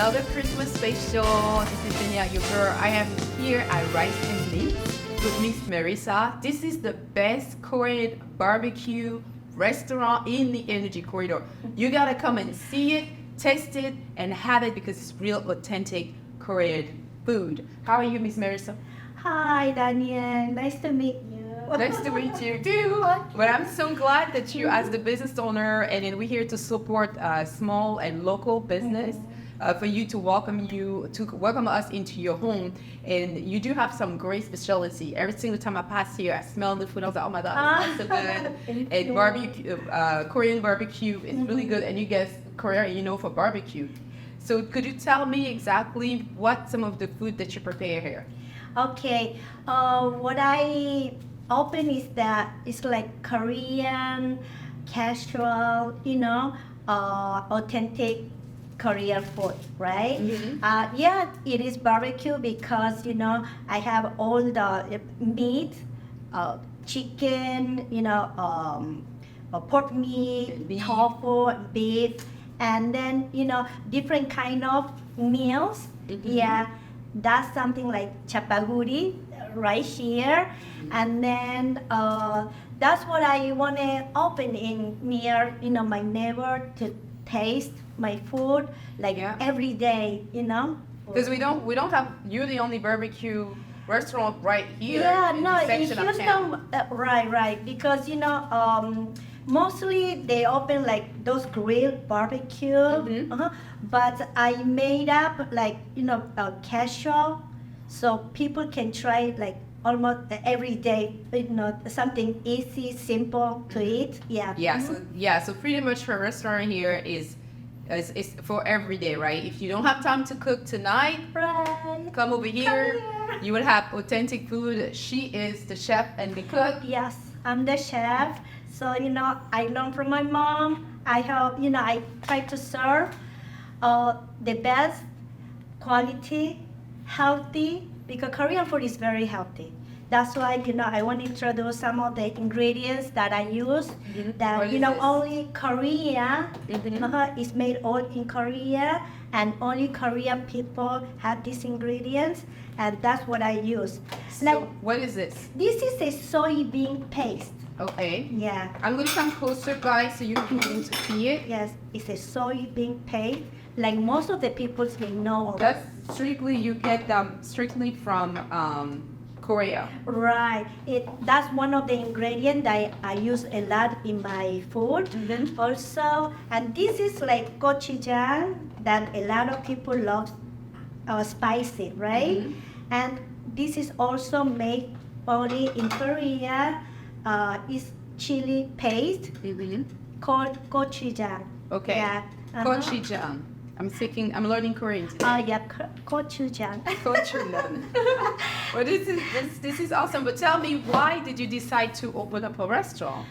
another Christmas special. This is Danielle, your girl. I am here at Rice and Meat with Miss Marissa. This is the best Korean barbecue restaurant in the Energy Corridor. You gotta come and see it, taste it, and have it because it's real authentic Korean food. How are you, Miss Marissa? Hi, Danielle. Nice to meet you. Nice to meet you too. But I'm so glad that you, as the business owner, and then we're here to support small and local business. For you to welcome us into your home, and you do have some great specialty. Every single time I pass here, I smell the food. I was like, oh my god, it's so good. And barbecue, Korean barbecue is really good, and you guys, Korea, for barbecue. So could you tell me exactly what some of the food that you prepare here? Okay. What I open is that it's like Korean, casual, authentic Korean food, right? Mm-hmm. Yeah, it is barbecue because I have all the meat, chicken, pork meat, Beef. tofu, beef, and then different kind of meals. Mm-hmm. Yeah, that's something like chapaguri right here, and then that's what I want to open in near my neighbor to taste my food like every day, Because we don't have, you're the only barbecue restaurant right here. Yeah, in no, the in section of Houston, town. right, because mostly they open like those grilled barbecue, Mhm. but I made up like casual, so people can try like almost every day, something easy, simple to eat. So pretty much her restaurant here is for every day, right? If you don't have time to cook tonight, Right. come over here. You will have authentic food. She is the chef and the cook. Yes, I'm the chef. So, I learned from my mom. I have, I try to serve the best quality, healthy, because Korean food is very healthy. That's why, I want to introduce some of the ingredients that I use that, What is this? only Korea Mhm. is made all in Korea, and only Korean people have these ingredients, and that's what I use. So what is this? This is a soybean paste. Okay. Yeah. I'm going to come closer, guys, so you can begin to see it. Yes, it's a soybean paste. Like most of the people they know. That's strictly, you get them strictly from Korea. Right. That's one of the ingredients that I use a lot in my food. Mhm. Also, and this is like gochujang that a lot of people love spicy, right? Mhm. And this is also made only in Korea. It's chili paste called gochujang. Okay. Yeah. Gochujang. I'm learning Korean today. Yeah, gochujang. Gochujang. Well, this is awesome. But tell me, why did you decide to open up a restaurant?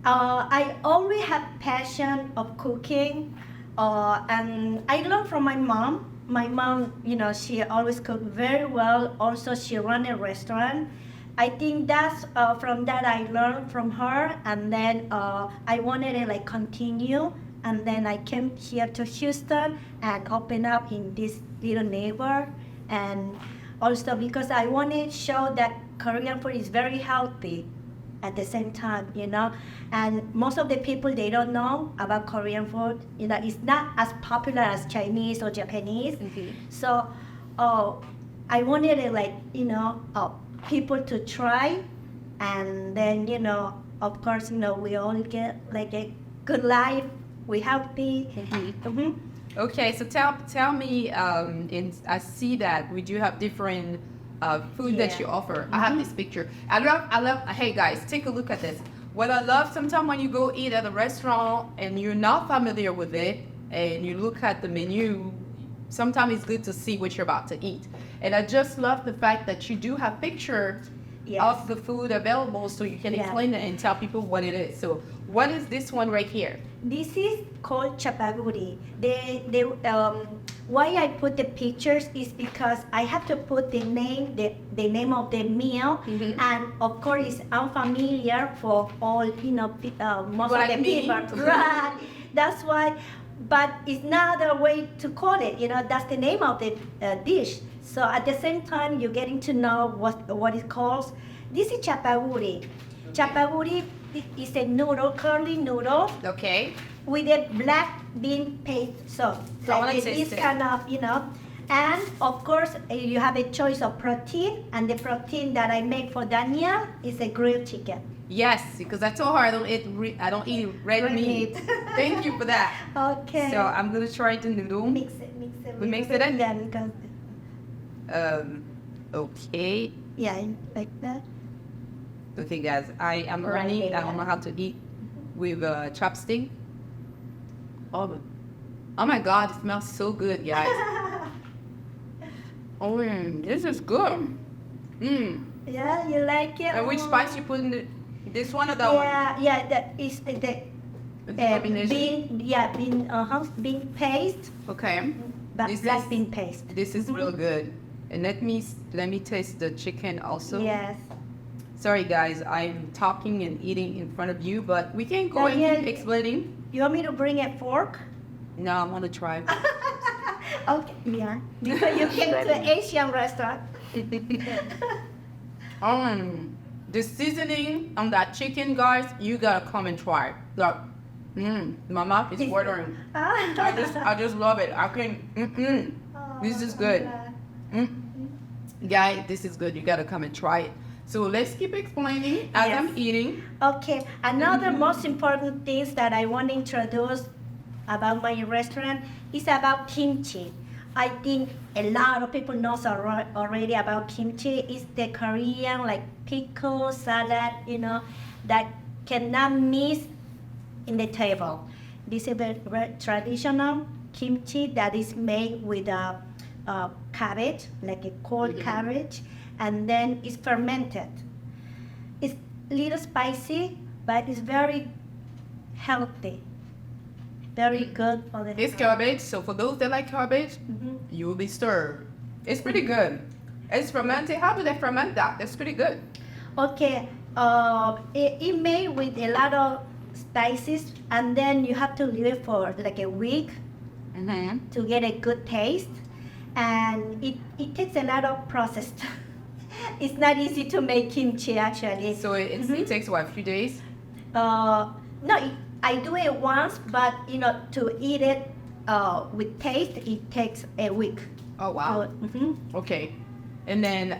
I always have passion of cooking, and I learned from my mom. My mom, she always cooked very well. Also, she ran a restaurant. I think that's from that I learned from her, and then I wanted to continue. And then I came here to Houston and opened up in this little neighbor, and also because I want to show that Korean food is very healthy at the same time, and most of the people, they don't know about Korean food. It's not as popular as Chinese or Japanese. Mhm. So I wanted to people to try, and then of course we all get like a good life. We healthy. Mhm. Okay, so tell me, I see that we do have different food that Yeah. you offer. I have this picture. I love, hey guys, take a look at this. What I love, sometimes when you go eat at a restaurant and you're not familiar with it, and you look at the menu, sometimes it's good to see what you're about to eat. And I just love the fact that you do have pictures Yes. of the food available so you can Yeah. explain it and tell people what it is. So what is this one right here? This is called chapaguri. Why I put the pictures is because I have to put the name of the meal, and of course it's unfamiliar for all most Like of the me. people. Right. That's why but it's not a way to call it. That's the name of the dish. So at the same time, you're getting to know what it calls. This is chapaguri. Chapaguri is a noodle, curly noodle Okay. with a black bean paste sauce. So I wanna Like taste this it. kind of, And of course, you have a choice of protein, and the protein that I make for Danielle is a grilled chicken. Yes, because I told her I don't eat red Red meat. meat. Thank you for that. Okay. So I'm gonna try the noodle. Mix it. We mix it in? Then because Okay. yeah, like that. Okay, guys, I am learning. I don't know how to eat with chopstick. Oh my God, it smells so good, guys. Oh, this is good. Yeah, you like it? And which spice you put in this one or that one? Yeah, that is the combination? bean paste, Okay. but This black is- bean paste. This is real good. And let me taste the chicken also. Yes. Sorry guys, I'm talking and eating in front of you, but we can go and keep Danielle- explaining. You want me to bring a fork? No, I'm gonna try. Okay, yeah. Because you came to an Asian restaurant. The seasoning on that chicken, guys, you gotta come and try. Look, my mouth is watering. I just love it. This is good. Guys, this is good. You gotta come and try it. So let's keep explaining as Yes. I'm eating. Okay, another most important things that I want to introduce about my restaurant is about kimchi. I think a lot of people knows already about kimchi. It's the Korean like pickle salad, that cannot miss in the table. This is very traditional kimchi that is made with a cabbage, like a cold cabbage, and then it's fermented. It's a little spicy, but it's very healthy. Very good for the It's cabbage, so for those that like cabbage, you will be served. It's pretty good. It's fermented. How do they ferment that? That's pretty good. Okay, it made with a lot of spices, and then you have to leave it for like a week to get a good taste, and it takes a lot of process. It's not easy to make kimchi actually. So it takes what, a few days? No, I do it once, but to eat it with taste, it takes a week. Oh wow. Okay. And then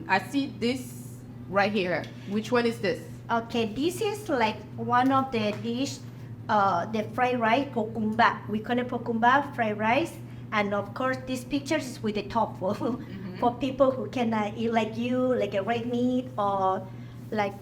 I see this right here. Which one is this? Okay, this is like one of the dish, the fried rice, pokumba. We call it pokumba, fried rice. And of course, this picture is with the tofu for people who can eat like you, like a red meat, or like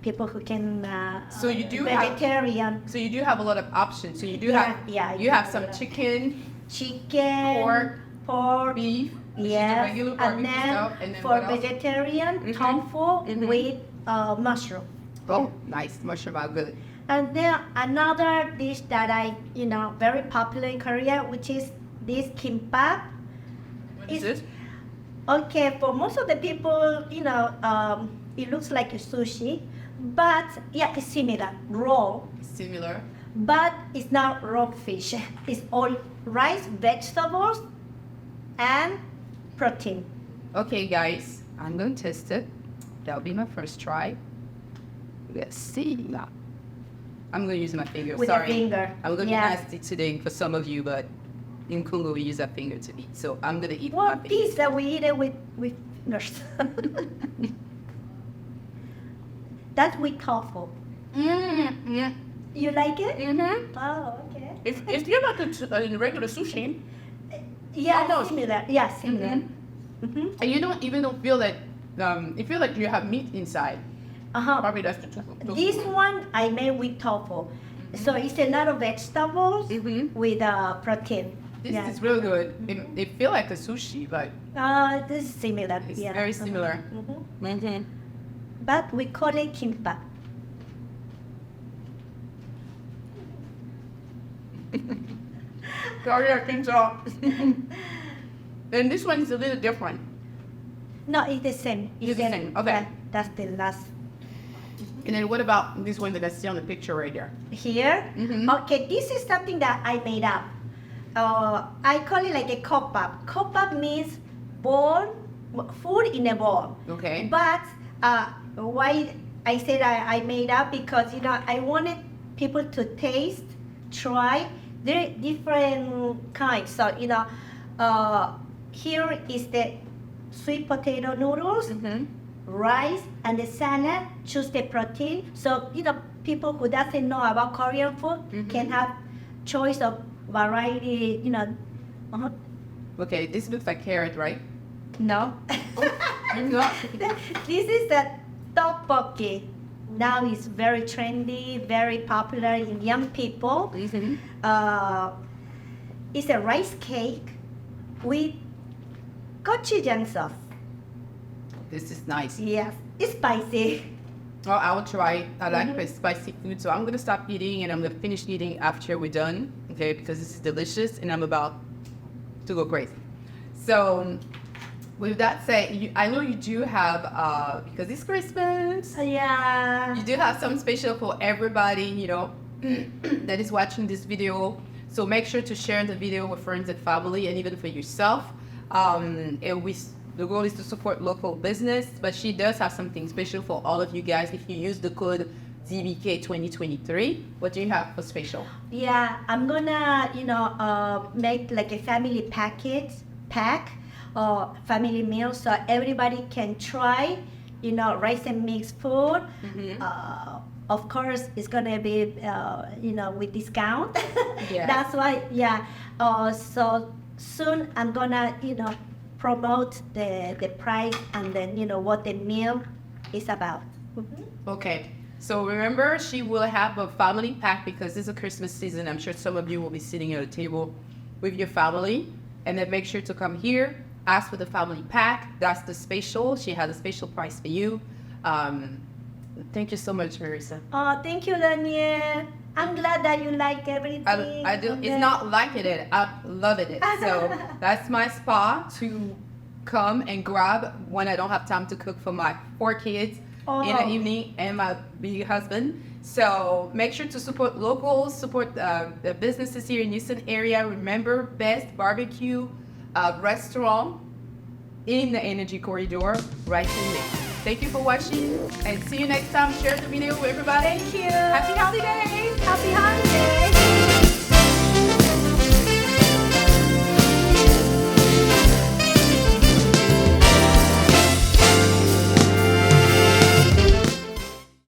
people who can So you do have- vegetarian. So you do have a lot of options. So you do Yeah, have yeah, you you have do some that. chicken, Chicken, pork, beef, which is the yes, regular and barbecue then stuff, and then for what else? vegetarian, tofu with mushroom. Oh, nice. Mushroom are good. And then another dish that very popular in Korea, which is this kimbap. What is this? Okay, for most of the people, it looks like a sushi, but yeah, it's similar, raw, Similar. but it's not raw fish. It's all rice, vegetables, and protein. Okay, guys, I'm gonna test it. That'll be my first try. Let's see now. I'm gonna use my finger. With Sorry. a finger. I'm gonna Yeah. be nasty today for some of you, but in Congo we use our finger to eat. So I'm gonna eat Well, my finger. pizza we eat it with fingers. That's with tofu. Yeah. You like it? Mm-hmm. Oh, okay. It's just like a regular sushi, Yeah, Oh, no. similar. Yeah, similar. and you don't feel that. You feel like you have meat inside. Uh-huh. Probably that's the tofu. This one I made with tofu. So it's a lot of vegetables with protein. This Yeah. is really good. It feel like a sushi, but This is similar. it's yeah. very similar. But we call it kimbap. Sorry, I think so. And this one is a little different. No, it's the same. It's the same, okay. That's the last. And then what about this one that I see on the picture right here? Here, okay, this is something that I made up. I call it like a kopap. Kopap means bowl, food in a bowl. Okay. But why I said I made up, because I wanted people to taste, try. There are different kinds. So here is the sweet potato noodles, rice, and the salad. Choose the protein. So people who doesn't know about Korean food can have choice of variety. Okay, this looks like carrot, right? No. No. This is the tteokbokki. Now it's very trendy, very popular in young people. It's a rice cake with gochujang sauce. This is nice. Yes, it's spicy. Oh, I will try. I like spicy food, so I'm gonna stop eating and I'm gonna finish eating after we're done. Okay, because this is delicious and I'm about to go crazy. So, with that said, I know you do have because it's Christmas. Yeah. You do have something special for everybody, that is watching this video. So make sure to share the video with friends and family, and even for yourself. The goal is to support local business, but she does have something special for all of you guys. If you use the code DBK 2023, what do you have for special? Yeah, I'm gonna, make like a family pack or family meal, so everybody can try, rice and mixed food. Of course, it's gonna be, with discount. Yeah. That's why, yeah. So soon I'm gonna, promote the price and then, what the meal is about. Okay. So remember, she will have a family pack because this is a Christmas season. I'm sure some of you will be sitting at a table with your family. And then make sure to come here, ask for the family pack. That's the special. She has a special price for you. Thank you so much, Marissa. Oh, thank you, Danielle. I'm glad that you like everything. I do. It's not liking it. I'm loving it. So that's my spot to come and grab when I don't have time to cook for my 4 kids in the evening and my big husband. So make sure to support locals, support the businesses here in Houston area. Remember, best barbecue restaurant in the Energy Corridor, right in there. Thank you for watching and see you next time. Share the video with everybody. Thank you. Happy holidays. Happy holidays.